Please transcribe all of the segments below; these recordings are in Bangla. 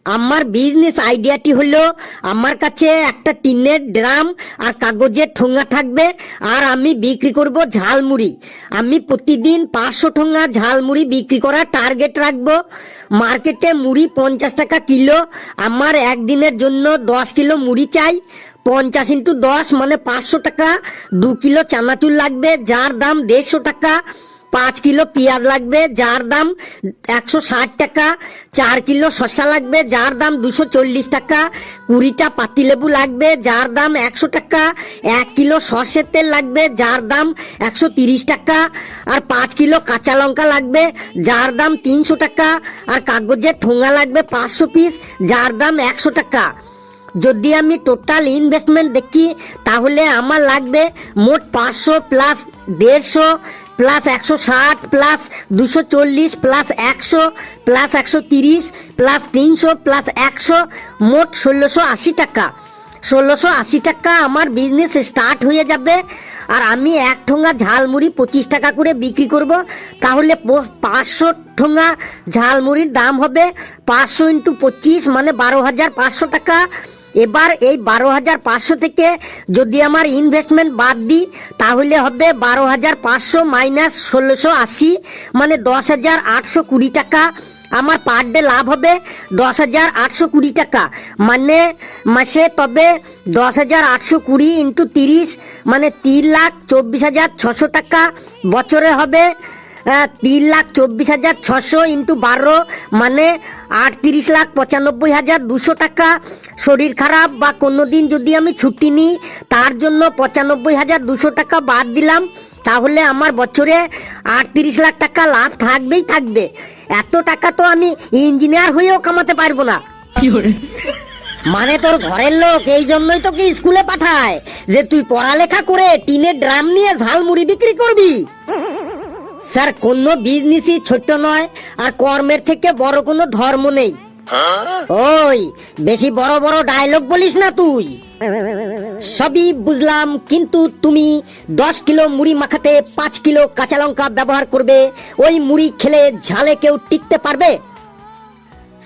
আমার বিজনেস আইডিয়াটি হলো, আমার কাছে একটা টিনের ড্রাম আর কাগজের ঠোঙা থাকবে, আর আমি বিক্রি করব ঝালমুড়ি। আমি প্রতিদিন 500 ঠোঙা ঝালমুড়ি বিক্রি করার টার্গেট রাখবো। মার্কেটে মুড়ি 50 টাকা কিলো, আমার একদিনের জন্য 10 কিলো মুড়ি চাই। 50 × 10 মানে 500 টাকা। 2 কিলো চানাচুর লাগবে, যার দাম 150 টাকা। 5 কিলো পেঁয়াজ লাগবে, যার দাম 160 টাকা। 4 কিলো শসা লাগবে, যার দাম 240 টাকা। 20টা পাতিলেবু লাগবে, যার দাম 100 টাকা। 1 কিলো সর্ষের তেল লাগবে, যার দাম 130 টাকা। আর 5 কিলো কাঁচা লঙ্কা লাগবে, যার দাম 300 টাকা। আর কাগজের ঠোঙা লাগবে 500 পিস, যার দাম 100 টাকা। যদি আমি টোটাল ইনভেস্টমেন্ট দেখি, তাহলে আমার লাগবে মোট 500 plus 150 plus 160 plus 240 plus 100 plus 130 plus 300 plus 100, মোট 1680 টাকা। 1680 টাকা আমার বিজনেস স্টার্ট হয়ে যাবে। আর আমি এক ঠোঙা ঝালমুড়ি 25 টাকা করে বিক্রি করব। তাহলে 500 ঠোঙা ঝালমুড়ির দাম হবে 500 × 25 মানে 12,500 টাকা। এবার এই 12,500 থেকে যদি আমার ইনভেস্টমেন্ট বাদ দিই, তাহলে হবে 12,500 মাইনাস 1680 মানে 10,820 টাকা। আমার পার ডে লাভ হবে 10,820 টাকা, মানে মাসে তবে 10,820 × 30 মানে 3,24,600 টাকা। বছরে হবে 3,24,600 × 12 মানে 38,95,200 টাকা। শরীর খারাপ বা কোনো দিন যদি আমি ছুটি নিই, তার জন্য 95,200 টাকা বাদ দিলাম, তাহলে আমার বছরে 38 লাখ টাকা লাভ থাকবেই থাকবে। এত টাকা তো আমি ইঞ্জিনিয়ার হয়েও কামাতে পারবো না। মানে তোর ঘরের লোক এই জন্যই তোকে স্কুলে পাঠায় যে তুই পড়ালেখা করে টিনের ড্রাম নিয়ে ঝালমুড়ি বিক্রি করবি। স্যার, কোনো বিজনেসই ছোট নয়, আর কর্মের থেকে বড় কোনো ধর্ম নেই। ওই বেশি বড় বড় ডায়লগ বলিস না তুই। সবই বুঝলাম, কিন্তু তুমি 10 কিলো মুড়ি মাখাতে 5 কিলো কাঁচা লঙ্কা ব্যবহার করবে। ওই মুড়ি খেলে ঝালে কেউ টিকতে পারবে?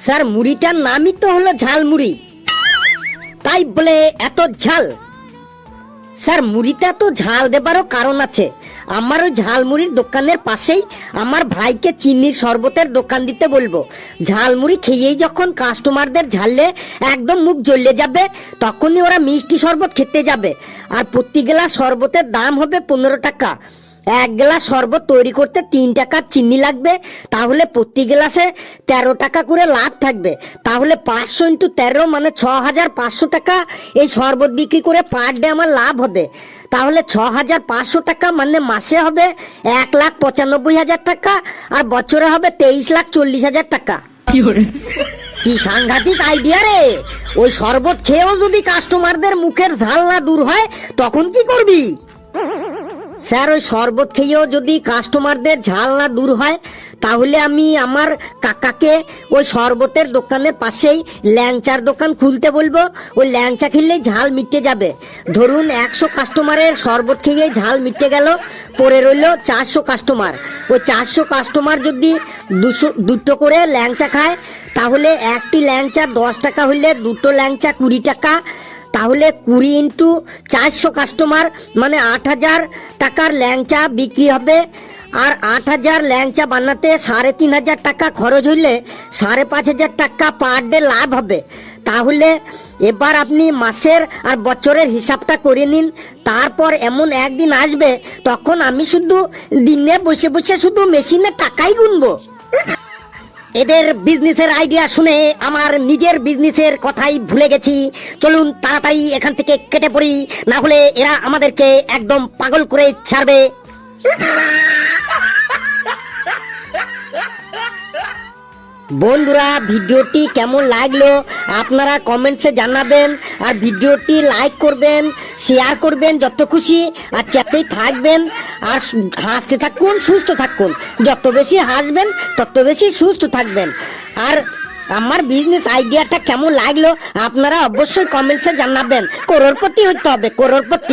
স্যার, মুড়িটার নামই তো হলো ঝালমুড়ি, তাই বলে এত ঝাল? স্যার, মুড়িটা তো ঝাল দেবারও কারণ আছে। আমার ওই ঝালমুড়ির দোকানের পাশেই আমার ভাইকে চিনির শরবতের দোকান দিতে বলবো। ঝালমুড়ি খেয়েই যখন কাস্টমারদের ঝাললে একদম মুখ জ্বলে যাবে, তখনই ওরা মিষ্টি শরবত খেতে যাবে। আর প্রতি গ্লাস শরবতের দাম হবে 15 টাকা। 1 গ্লাস শরবত তৈরি করতে 3 টাকা চিনি লাগবে, তাহলে প্রতি গ্লাসে 13 টাকা করে লাভ থাকবে। তাহলে 500 × 13 মানে 6,500 টাকা এই শরবত বিক্রি করে পার ডে আমার লাভ হবে। তাহলে 6,500 টাকা মানে মাসে হবে 1,95,000 টাকা, আর বছরে হবে 23,40,000 টাকা। কি সাংঘাতিক আইডিয়া রে! ওই শরবত খেয়েও যদি কাস্টমারদের মুখের ঝাল না দূর হয়, তখন কি করবি? স্যার, ওই শরবত খেয়েও যদি কাস্টমারদের ঝাল না দূর হয়, তাহলে আমি আমার কাকাকে ওই শরবতের দোকানের পাশেই ল্যাংচার দোকান খুলতে বলবো। ওই ল্যাংচা খেলেই ঝাল মিটে যাবে। ধরুন 100 কাস্টমারের শরবত খেয়েই ঝাল মিটে গেল, পরে রইল 400 কাস্টমার। ওই 400 কাস্টমার যদি 2টো করে ল্যাংচা খায়, তাহলে একটি ল্যাংচা 10 টাকা হলে 2টো ল্যাংচা 20 টাকা। তাহলে 20 × 400 কাস্টমার মানে 8,000 টাকার ল্যাংচা বিক্রি হবে। আর 8,000 ল্যাংচা বানাতে 3,500 টাকা খরচ হইলে 5,500 টাকা পার ডে লাভ হবে। তাহলে এবার আপনি মাসের আর বছরের হিসাবটা করে নিন। তারপর এমন একদিন আসবে, তখন আমি শুধু দিনে বসে বসে শুধু মেশিনে টাকাই গুনবো। এদের বিজনেসের আইডিয়া শুনে আমার নিজের বিজনেসের কথাই ভুলে গেছি। চলুন তাড়াতাড়ি এখান থেকে কেটে পড়ি, না হলে এরা আমাদেরকে একদম পাগল করে ছাড়বে। বন্ধুরা, ভিডিওটি কেমন লাগলো আপনারা কমেন্টসে জানাবেন। আর ভিডিওটি লাইক করবেন, শেয়ার করবেন যত খুশি, আর চ্যাটেই থাকবেন। আর হাসতে থাকুন, সুস্থ থাকুন। যত বেশি হাসবেন তত বেশি সুস্থ থাকবেন। আর আমার বিজনেস আইডিয়াটা কেমন লাগলো আপনারা অবশ্যই কমেন্টসে জানাবেন। করোড়পতি হতে হবে, করোড়পতি।